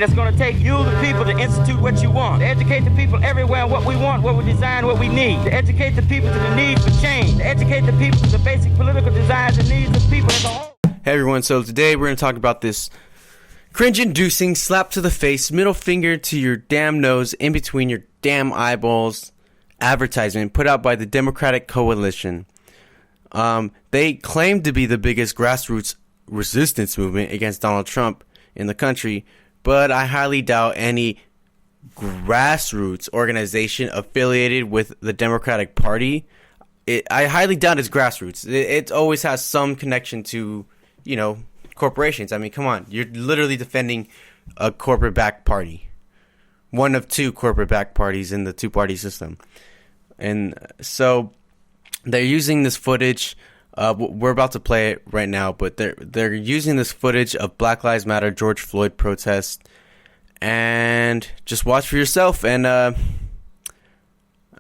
It's going to take you, the people, to institute what you want, to educate the people everywhere what we want, what we design, what we need, to educate the people to the need for change, to educate the people to the basic political desires and needs of people as a whole. Hey everyone, so today we're going to talk about this cringe-inducing, slap to the face, middle finger to your damn nose, in between your damn eyeballs advertisement put out by the Democratic Coalition. They claim to be the biggest grassroots resistance movement against Donald Trump in the country, but I highly doubt any grassroots organization affiliated with the Democratic Party. I highly doubt it's grassroots. It always has some connection to, corporations. I mean, come on. You're literally defending a corporate-backed party. One of two corporate-backed parties in the two-party system. And so they're using this footage. We're about to play it right now, but they're using this footage of Black Lives Matter George Floyd protest, and just watch for yourself. And I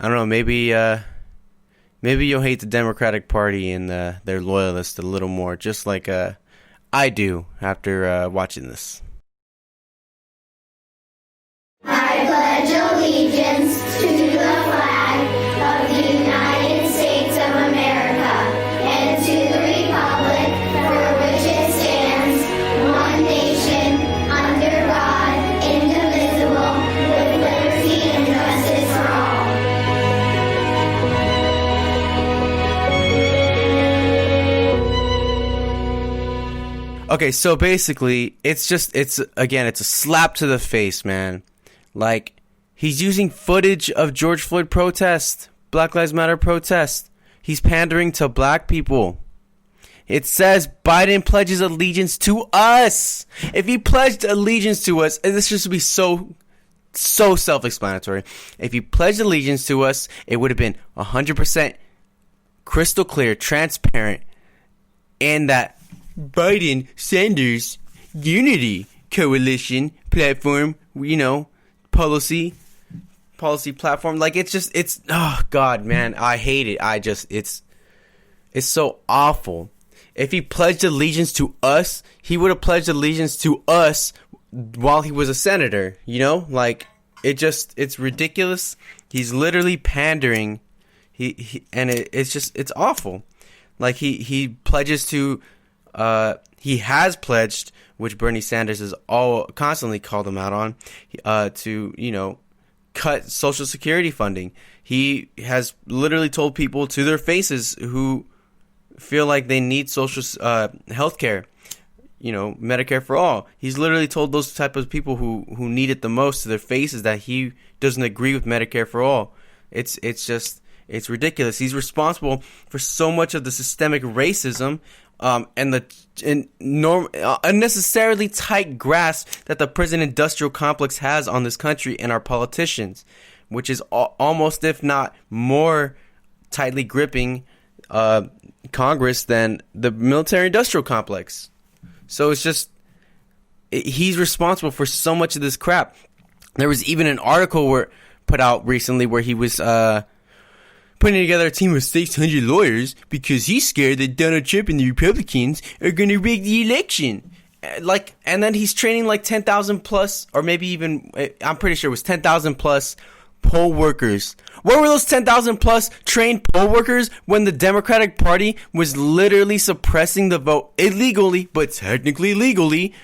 don't know, maybe you'll hate the Democratic Party and their loyalists a little more, just like I do after watching this. I pledge allegiance to the flag of the United States of America and to the republic for which it stands, one nation, under God, indivisible, with liberty and justice for all. Okay, so basically, it's a slap to the face, man. Like, he's using footage of George Floyd protest, Black Lives Matter protest. He's pandering to black people. It says Biden pledges allegiance to us. If he pledged allegiance to us, and this just would be so self-explanatory. If he pledged allegiance to us, it would have been 100% crystal clear, transparent, and that Biden Sanders unity coalition platform, policy platform. Like, it's oh god, man, I hate it. It's so awful. If he pledged allegiance to us, he would have pledged allegiance to us while he was a senator, like, it's ridiculous. He's literally pandering. It's awful. Like, he pledges to he has pledged, which Bernie Sanders has constantly called him out on, to, cut Social Security funding. He has literally told people to their faces who feel like they need social health care, Medicare for all. He's literally told those type of people who need it the most to their faces that he doesn't agree with Medicare for all. It's ridiculous. He's responsible for so much of the systemic racism and the unnecessarily tight grasp that the prison industrial complex has on this country and our politicians, which is almost, if not more, tightly gripping Congress than the military industrial complex. So he's responsible for so much of this crap. There was even an article put out recently where he was putting together a team of 600 lawyers because he's scared that Donald Trump and the Republicans are going to rig the election. And then he's training like 10,000 plus, or maybe even, I'm pretty sure it was 10,000 plus poll workers. Where were those 10,000 plus trained poll workers when the Democratic Party was literally suppressing the vote illegally, but technically legally,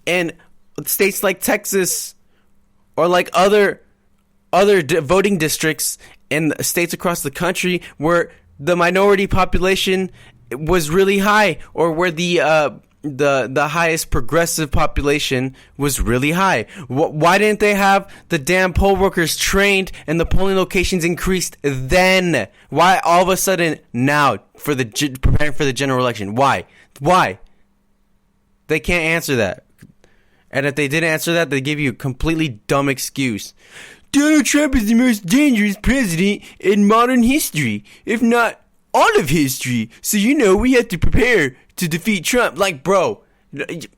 in states like Texas or like other voting districts in states across the country where the minority population was really high, or where the highest progressive population was really high? Why didn't they have the damn poll workers trained and the polling locations increased then? Why all of a sudden now preparing for the general election? Why? They can't answer that. And if they did answer that, they give you a completely dumb excuse. Donald Trump is the most dangerous president in modern history, if not all of history. So, we have to prepare to defeat Trump. Like, bro, you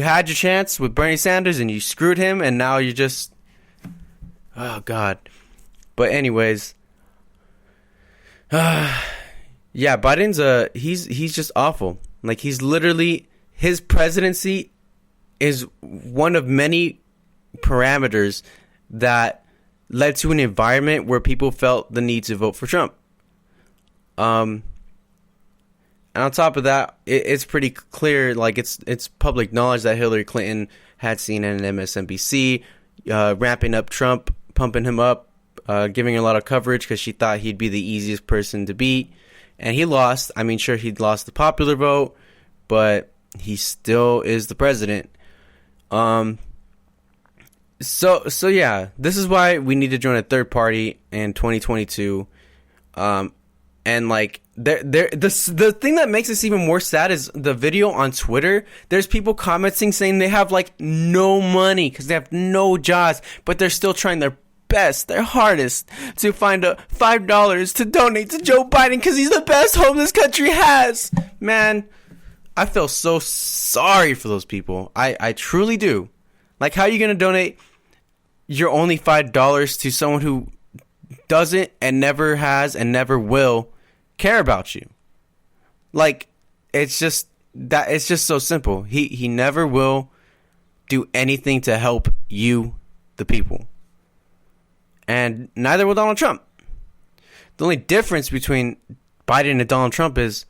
had your chance with Bernie Sanders and you screwed him, and now you're just, oh god. But anyways, yeah, Biden's he's just awful. Like, he's literally, his presidency is one of many parameters that led to an environment where people felt the need to vote for Trump. And on top of that, it's pretty clear, like it's public knowledge that Hillary Clinton had CNN and MSNBC ramping up Trump, pumping him up, giving a lot of coverage because she thought he'd be the easiest person to beat. And he lost. I mean, sure, he'd lost the popular vote, but he still is the president. So yeah, this is why we need to join a third party in 2022. And like the thing that makes this even more sad is the video on Twitter. There's people commenting saying they have like no money because they have no jobs, but they're still trying their best, their hardest to find a $5 to donate to Joe Biden because he's the best home this country has. Man, I feel so sorry for those people. I truly do. Like, how are you gonna donate your only $5 to someone who doesn't and never has and never will care about you? Like, it's just so simple. He never will do anything to help you, the people. And neither will Donald Trump. The only difference between Biden and Donald Trump is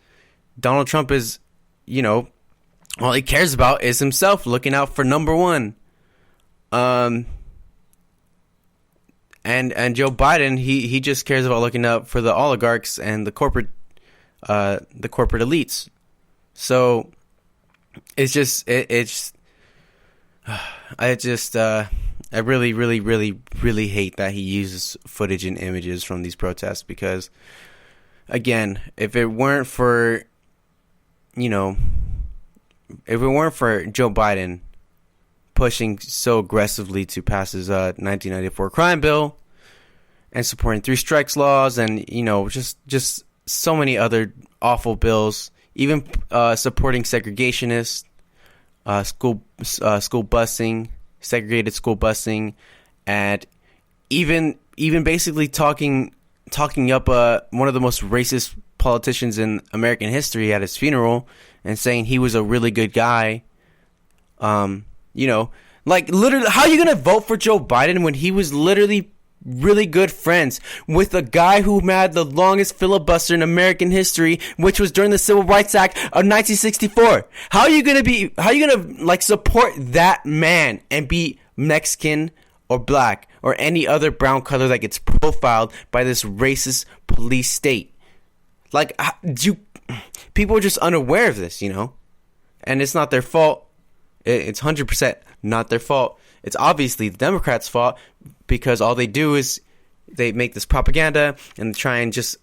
all he cares about is himself, looking out for number one. And Joe Biden, he just cares about looking out for the oligarchs and the corporate elites. So I really, really, really, really hate that he uses footage and images from these protests because, again, if it weren't for Joe Biden pushing so aggressively to pass his 1994 crime bill and supporting 3 strikes laws and, just so many other awful bills, even supporting segregationists, school busing, segregated school busing, and even basically talking up one of the most racist politicians in American history at his funeral and saying he was a really good guy. Like, literally, how are you gonna vote for Joe Biden when he was literally really good friends with a guy who had the longest filibuster in American history, which was during the Civil Rights Act of 1964? How are you gonna support that man and be Mexican or black or any other brown color that gets profiled by this racist police state? Like, people are just unaware of this, and it's not their fault. It's 100% not their fault. It's obviously the Democrats' fault because all they do is they make this propaganda and try and just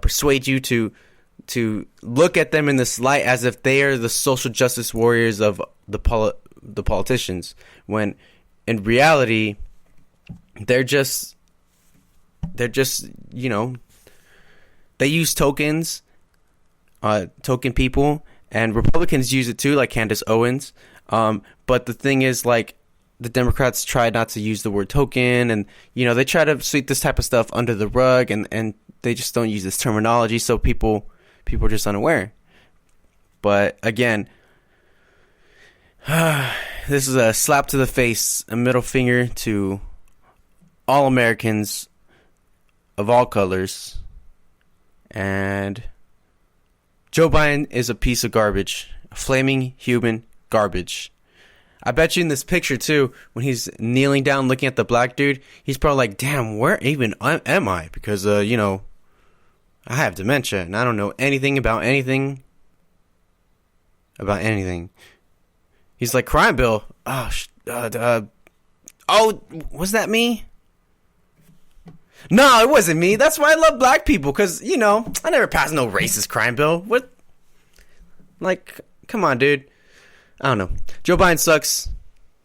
persuade you to look at them in this light as if they are the social justice warriors of the politicians, when in reality they're just they use tokens, token people, and Republicans use it too, like Candace Owens. But the thing is, like, the Democrats try not to use the word token, and they try to sweep this type of stuff under the rug, and they just don't use this terminology, so people are just unaware. But again, this is a slap to the face, a middle finger to all Americans of all colors, and Joe Biden is a piece of garbage, a flaming human garbage. I bet you in this picture too, when he's kneeling down looking at the black dude, he's probably like, damn, where even am I? Because I have dementia and I don't know anything about anything. He's like, crime bill. Oh, was that me? No, it wasn't me. That's why I love black people, because I never passed no racist crime bill. What? Like, come on, dude. I don't know. Joe Biden sucks.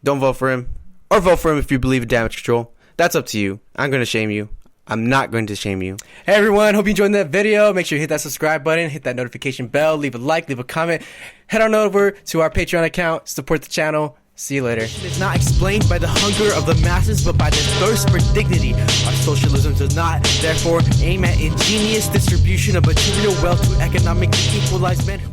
Don't vote for him. Or vote for him if you believe in damage control. That's up to you. I'm going to shame you. I'm not going to shame you. Hey everyone, hope you enjoyed that video. Make sure you hit that subscribe button, hit that notification bell, leave a like, leave a comment. Head on over to our Patreon account, support the channel. See you later. It's not explained by the hunger of the masses, but by the thirst for dignity. Our socialism does not, therefore, aim at ingenious distribution of material wealth to economically equalize men who